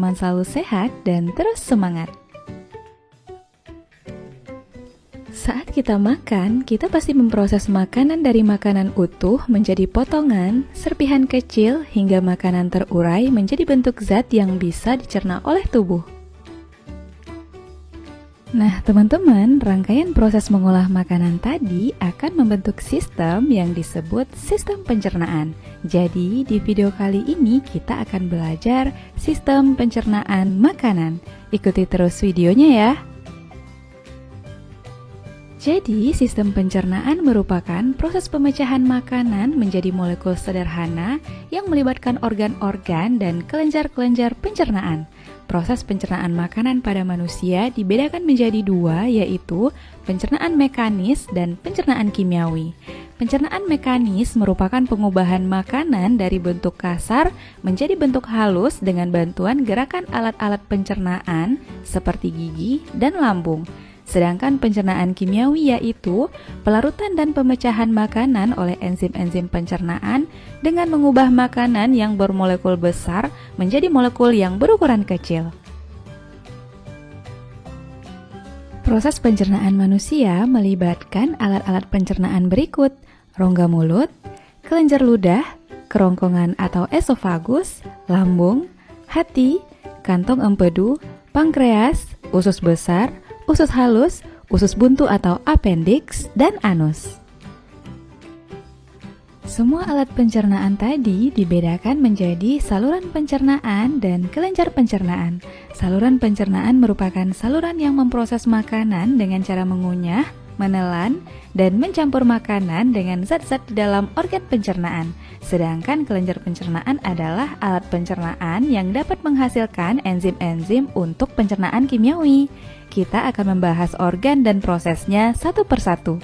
teman-teman selalu sehat dan terus semangat. Saat kita makan, kita pasti memproses makanan dari makanan utuh menjadi potongan, serpihan kecil, hingga makanan terurai menjadi bentuk zat yang bisa dicerna oleh tubuh. Nah, teman-teman, rangkaian proses mengolah makanan tadi akan membentuk sistem yang disebut sistem pencernaan. Jadi, di video kali ini kita akan belajar sistem pencernaan makanan. Ikuti terus videonya ya. Jadi, sistem pencernaan merupakan proses pemecahan makanan menjadi molekul sederhana yang melibatkan organ-organ dan kelenjar-kelenjar pencernaan. Proses pencernaan makanan pada manusia dibedakan menjadi dua, yaitu pencernaan mekanis dan pencernaan kimiawi. Pencernaan mekanis merupakan pengubahan makanan dari bentuk kasar menjadi bentuk halus dengan bantuan gerakan alat-alat pencernaan seperti gigi dan lambung. Sedangkan pencernaan kimiawi yaitu pelarutan dan pemecahan makanan oleh enzim-enzim pencernaan dengan mengubah makanan yang bermolekul besar menjadi molekul yang berukuran kecil. Proses pencernaan manusia melibatkan alat-alat pencernaan berikut: rongga mulut, kelenjar ludah, kerongkongan atau esofagus, lambung, hati, kantong empedu, pankreas, usus besar, usus halus, usus buntu atau appendix, dan anus. Semua alat pencernaan tadi dibedakan menjadi saluran pencernaan dan kelenjar pencernaan. Saluran pencernaan merupakan saluran yang memproses makanan dengan cara mengunyah, menelan, dan mencampur makanan dengan zat-zat di dalam organ pencernaan. Sedangkan kelenjar pencernaan adalah alat pencernaan yang dapat menghasilkan enzim-enzim untuk pencernaan kimiawi. Kita akan membahas organ dan prosesnya satu persatu.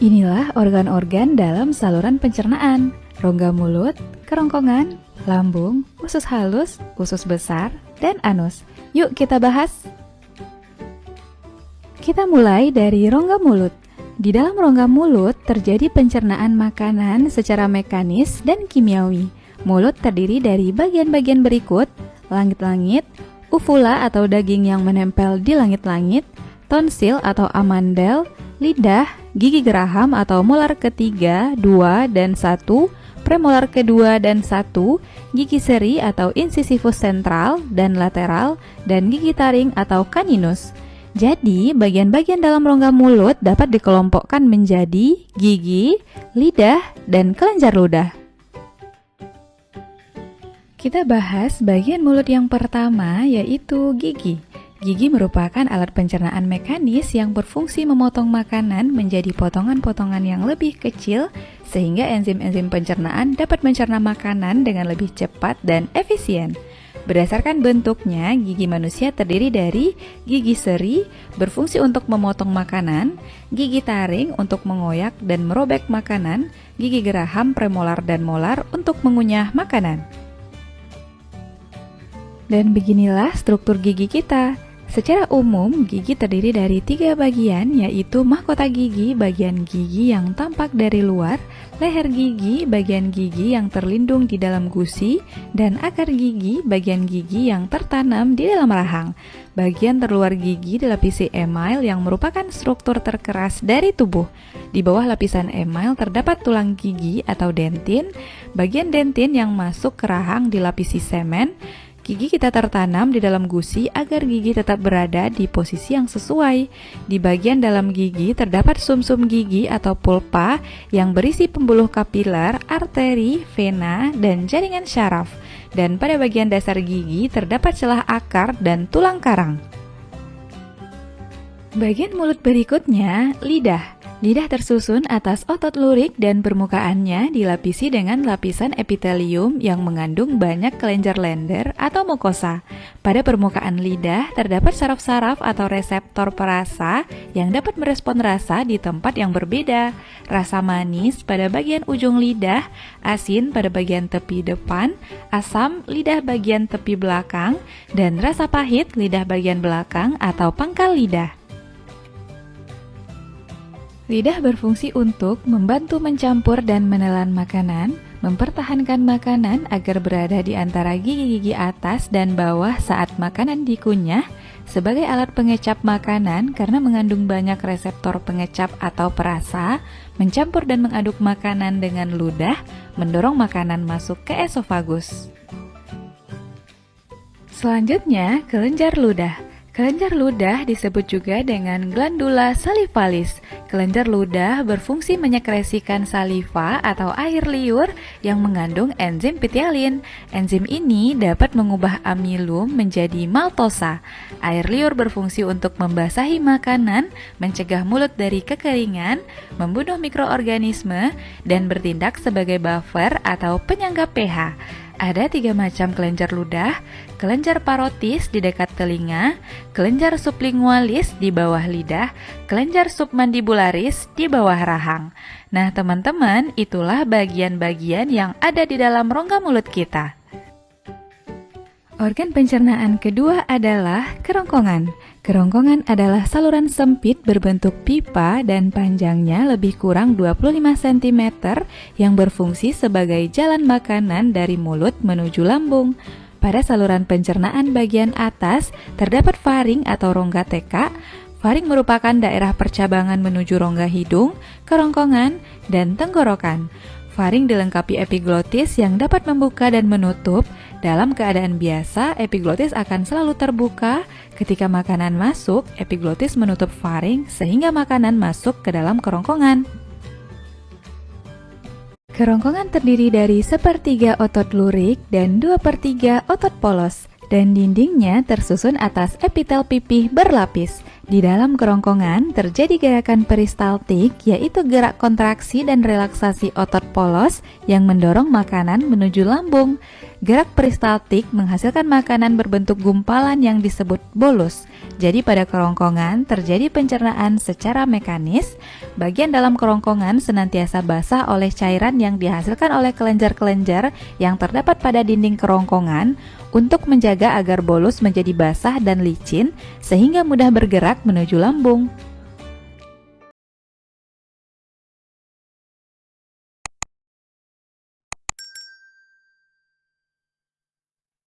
Inilah organ-organ dalam saluran pencernaan: rongga mulut, kerongkongan, lambung, usus halus, usus besar, dan anus. Yuk kita bahas. Kita mulai dari rongga mulut. Di dalam rongga mulut terjadi pencernaan makanan secara mekanis dan kimiawi. Mulut terdiri dari bagian-bagian berikut: langit-langit, uvula atau daging yang menempel di langit-langit, tonsil atau amandel, lidah, gigi geraham atau molar ketiga, 2, dan 1, premolar kedua dan 1, gigi seri atau incisivus sentral dan lateral, dan gigi taring atau caninus. Jadi, bagian-bagian dalam rongga mulut dapat dikelompokkan menjadi gigi, lidah, dan kelenjar ludah. Kita bahas bagian mulut yang pertama, yaitu gigi. Gigi merupakan alat pencernaan mekanis yang berfungsi memotong makanan menjadi potongan-potongan yang lebih kecil sehingga enzim-enzim pencernaan dapat mencerna makanan dengan lebih cepat dan efisien. Berdasarkan bentuknya, gigi manusia terdiri dari gigi seri berfungsi untuk memotong makanan, gigi taring untuk mengoyak dan merobek makanan, gigi geraham, premolar, dan molar untuk mengunyah makanan. Dan beginilah struktur gigi kita. Secara umum, gigi terdiri dari 3 bagian, yaitu mahkota gigi, bagian gigi yang tampak dari luar, leher gigi, bagian gigi yang terlindung di dalam gusi, dan akar gigi, bagian gigi yang tertanam di dalam rahang. Bagian terluar gigi dilapisi email yang merupakan struktur terkeras dari tubuh. Di bawah lapisan email terdapat tulang gigi atau dentin. Bagian dentin yang masuk ke rahang dilapisi semen. Gigi kita tertanam di dalam gusi agar gigi tetap berada di posisi yang sesuai. Di bagian dalam gigi terdapat sumsum gigi atau pulpa yang berisi pembuluh kapiler, arteri, vena, dan jaringan syaraf. Dan pada bagian dasar gigi terdapat celah akar dan tulang karang. Bagian mulut berikutnya, lidah. Lidah tersusun atas otot lurik dan permukaannya dilapisi dengan lapisan epitelium yang mengandung banyak kelenjar lender atau mukosa. Pada permukaan lidah terdapat saraf-saraf atau reseptor perasa yang dapat merespon rasa di tempat yang berbeda. Rasa manis pada bagian ujung lidah, asin pada bagian tepi depan, asam lidah bagian tepi belakang, dan rasa pahit lidah bagian belakang atau pangkal lidah. Lidah berfungsi untuk membantu mencampur dan menelan makanan, mempertahankan makanan agar berada di antara gigi-gigi atas dan bawah saat makanan dikunyah, sebagai alat pengecap makanan karena mengandung banyak reseptor pengecap atau perasa, mencampur dan mengaduk makanan dengan ludah, mendorong makanan masuk ke esofagus. Selanjutnya, kelenjar ludah. Kelenjar ludah disebut juga dengan glandula salivalis. Kelenjar ludah berfungsi menyekresikan saliva atau air liur yang mengandung enzim pitialin. Enzim ini dapat mengubah amilum menjadi maltosa. Air liur berfungsi untuk membasahi makanan, mencegah mulut dari kekeringan, membunuh mikroorganisme, dan bertindak sebagai buffer atau penyangga pH. Ada 3 macam kelenjar ludah: kelenjar parotis di dekat telinga, kelenjar sublingualis di bawah lidah, kelenjar submandibularis di bawah rahang. Nah teman-teman, itulah bagian-bagian yang ada di dalam rongga mulut kita. Organ pencernaan kedua adalah kerongkongan. Kerongkongan adalah saluran sempit berbentuk pipa dan panjangnya lebih kurang 25 cm yang berfungsi sebagai jalan makanan dari mulut menuju lambung. Pada saluran pencernaan bagian atas terdapat faring atau rongga teka. Faring merupakan daerah percabangan menuju rongga hidung, kerongkongan, dan tenggorokan. Faring dilengkapi epiglotis yang dapat membuka dan menutup. Dalam keadaan biasa, epiglotis akan selalu terbuka. Ketika makanan masuk, epiglotis menutup faring sehingga makanan masuk ke dalam kerongkongan. Kerongkongan terdiri dari 1/3 otot lurik dan 2/3 otot polos, dan dindingnya tersusun atas epitel pipih berlapis. Di dalam kerongkongan terjadi gerakan peristaltik, yaitu gerak kontraksi dan relaksasi otot polos yang mendorong makanan menuju lambung. Gerak peristaltik menghasilkan makanan berbentuk gumpalan yang disebut bolus. Jadi pada kerongkongan terjadi pencernaan secara mekanis. Bagian dalam kerongkongan senantiasa basah oleh cairan yang dihasilkan oleh kelenjar-kelenjar yang terdapat pada dinding kerongkongan untuk menjaga agar bolus menjadi basah dan licin sehingga mudah bergerak menuju lambung.